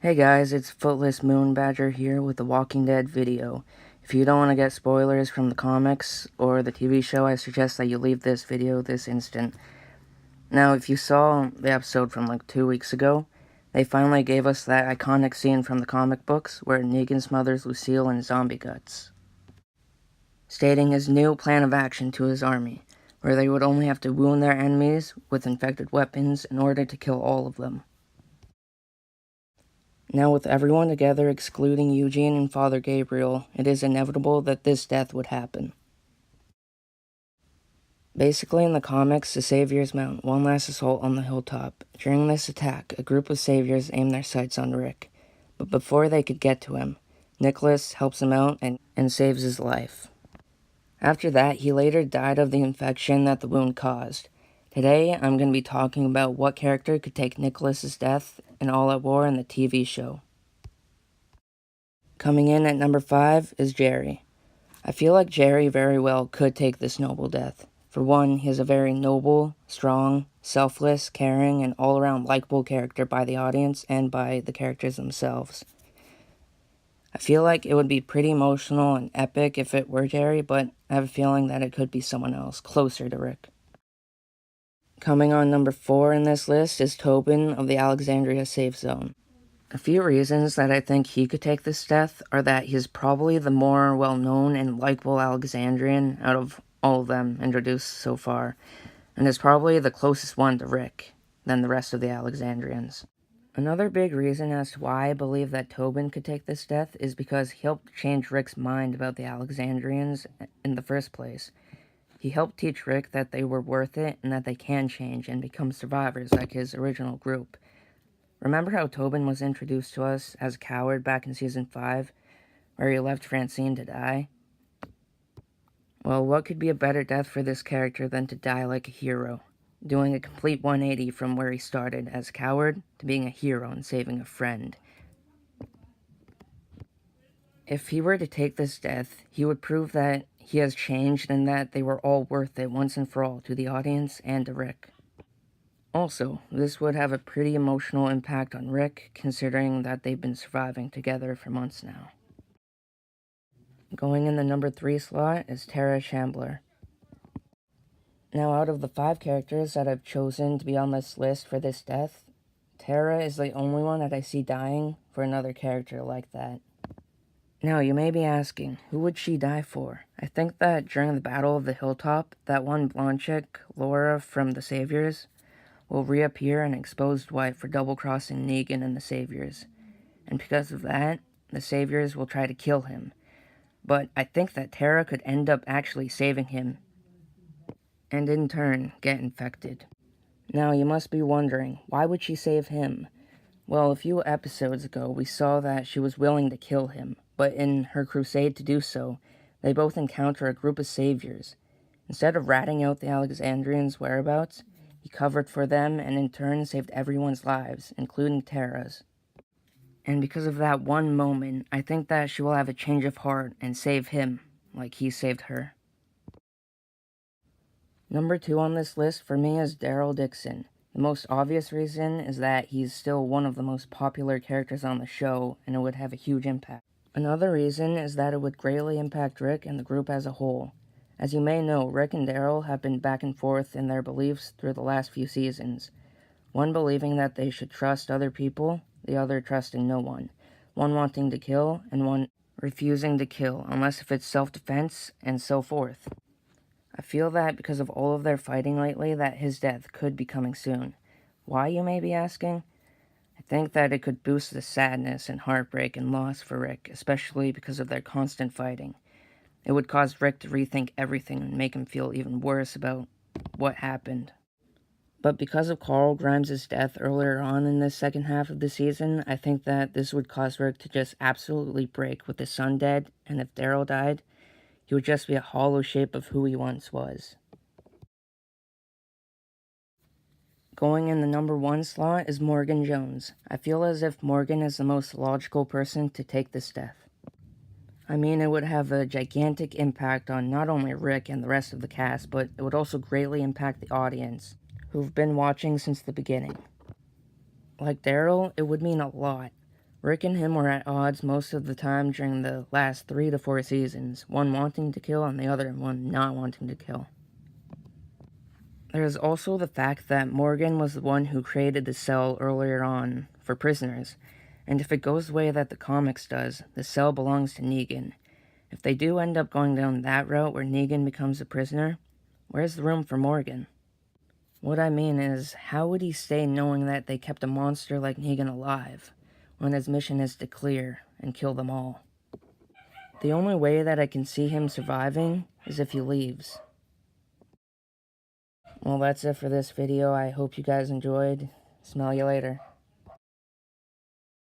Hey guys, it's Footless Moon Badger here with the Walking Dead video. If you don't want to get spoilers from the comics or the TV show, I suggest that you leave this video this instant. Now, if you saw the episode from like 2 weeks ago, they finally gave us that iconic scene from the comic books where Negan smothers Lucille in zombie guts, stating his new plan of action to his army, where they would only have to wound their enemies with infected weapons in order to kill all of them. Now, with everyone together excluding Eugene and Father Gabriel, it is inevitable that this death would happen. Basically, in the comics, the Saviors mount one last assault on the hilltop. During this attack, a group of Saviors aim their sights on Rick, but before they could get to him, Nicholas helps him out and saves his life. After that, he later died of the infection that the wound caused. Today, I'm going to be talking about what character could take Nicholas's death in All Out War in the TV show. Coming in at number 5 is Jerry. I feel like Jerry very well could take this noble death. For one, he is a very noble, strong, selfless, caring, and all-around likable character by the audience and by the characters themselves. I feel like it would be pretty emotional and epic if it were Jerry, but I have a feeling that it could be someone else, closer to Rick. Coming on number 4 in this list is Tobin of the Alexandria Safe Zone. A few reasons that I think he could take this death are that he's probably the more well-known and likable Alexandrian out of all of them introduced so far, and is probably the closest one to Rick than the rest of the Alexandrians. Another big reason as to why I believe that Tobin could take this death is because he helped change Rick's mind about the Alexandrians in the first place. He helped teach Rick that they were worth it and that they can change and become survivors like his original group. Remember how Tobin was introduced to us as a coward back in Season 5, where he left Francine to die? Well, what could be a better death for this character than to die like a hero, doing a complete 180 from where he started as a coward to being a hero and saving a friend. If he were to take this death, he would prove that he has changed and that they were all worth it once and for all to the audience and to Rick. Also, this would have a pretty emotional impact on Rick, considering that they've been surviving together for months now. Going in the number 3 slot is Tara Shambler. Now, out of the 5 characters that I've chosen to be on this list for this death, Tara is the only one that I see dying for another character like that. Now, you may be asking, who would she die for? I think that during the Battle of the Hilltop, that one blonde chick, Laura from the Saviors, will reappear and expose Dwight for double-crossing Negan and the Saviors. And because of that, the Saviors will try to kill him. But I think that Tara could end up actually saving him, and in turn, get infected. Now, you must be wondering, why would she save him? Well, a few episodes ago, we saw that she was willing to kill him, but in her crusade to do so, they both encounter a group of Saviors. Instead of ratting out the Alexandrians' whereabouts, he covered for them and in turn saved everyone's lives, including Tara's. And because of that one moment, I think that she will have a change of heart and save him, like he saved her. Number 2 on this list for me is Daryl Dixon. The most obvious reason is that he's still one of the most popular characters on the show, and it would have a huge impact. Another reason is that it would greatly impact Rick and the group as a whole. As you may know, Rick and Daryl have been back and forth in their beliefs through the last few seasons. One believing that they should trust other people, the other trusting no one. One wanting to kill, and one refusing to kill, unless if it's self-defense, and so forth. I feel that because of all of their fighting lately, that his death could be coming soon. Why, you may be asking? I think that it could boost the sadness and heartbreak and loss for Rick, especially because of their constant fighting. It would cause Rick to rethink everything and make him feel even worse about what happened. But because of Carl Grimes' death earlier on in this second half of the season, I think that this would cause Rick to just absolutely break with his son dead, and if Daryl died, he would just be a hollow shape of who he once was. Going in the number 1 slot is Morgan Jones. I feel as if Morgan is the most logical person to take this death. I mean, it would have a gigantic impact on not only Rick and the rest of the cast, but it would also greatly impact the audience, who've been watching since the beginning. Like Daryl, it would mean a lot. Rick and him were at odds most of the time during the last 3 to 4 seasons, one wanting to kill and the other one not wanting to kill. There is also the fact that Morgan was the one who created the cell earlier on for prisoners, and if it goes the way that the comics does, the cell belongs to Negan. If they do end up going down that route where Negan becomes a prisoner, where's the room for Morgan? What I mean is, how would he stay knowing that they kept a monster like Negan alive, when his mission is to clear and kill them all? The only way that I can see him surviving is if he leaves. Well, that's it for this video. I hope you guys enjoyed. Smell you later.